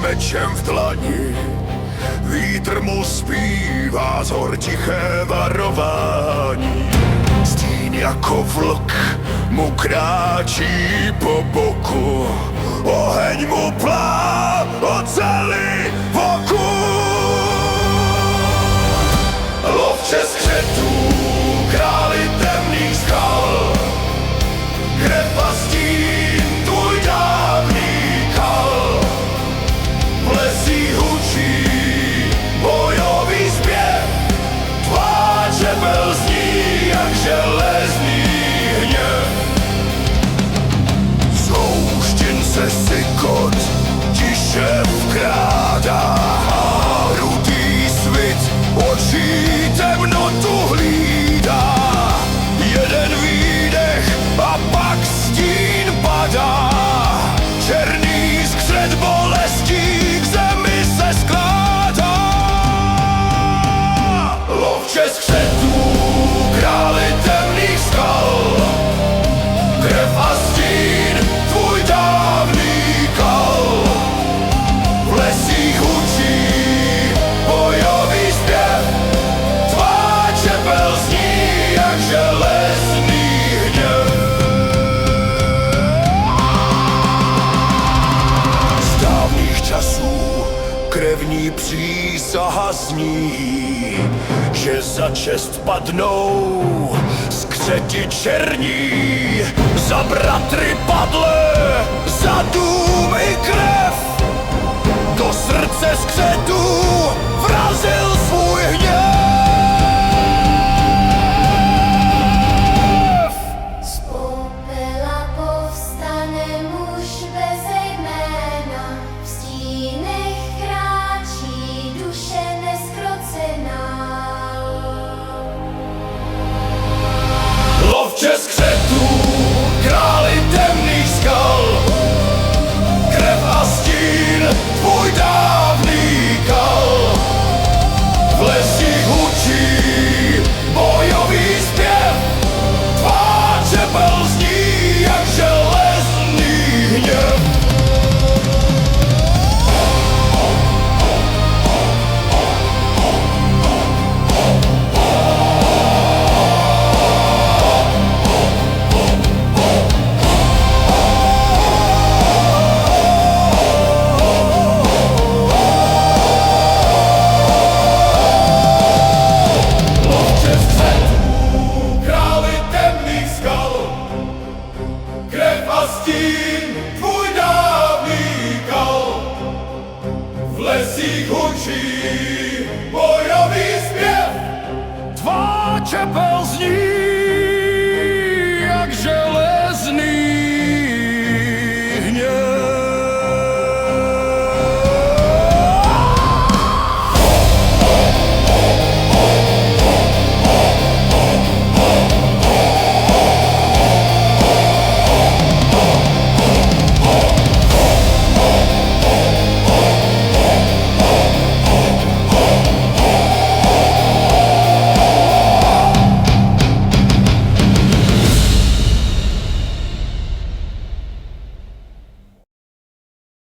mečem v dlani. Vítr mu zpívá z hor tiché varování. Stín jako vlk mu kráčí po boku, oheň mu plá oceli v oku. Lovče skřetů, králi temných skal, krev a stín, tvůj dávný kal. V lesích hučí bojový zpěv, tvá čepel zní jak železný hněv. Z houštin se sykot tiše vkrádá, rudý svit očí temnotu hlídá. Jeden výdech a pak stín padá, černý skřet bolestí k zemi se skládá. Lovče skřetů, králi temných skal, krev a stín, tvůj dávný kal. V lesích hučí bojový zpěv, tvá čepel zní jak železný hněv. Z dávných časů krevní přísaha zní, že za čest padnou skřeti černí. Za bratry padle, za dům i krev, do srdce skřetů vrazil svůj hněv. Z popela povstane muž bez jména, v stínech kráčí duše neskrocená. Lovče skřetů, králi temných skal, krev a stín, tvůj dávný kal. V lesích hučí bojový zpěv, tvá čepel zní jak železný hněv. Krev a stín, tvůj dávný kal. V lesích hučí bojový zpěv, tvá čepel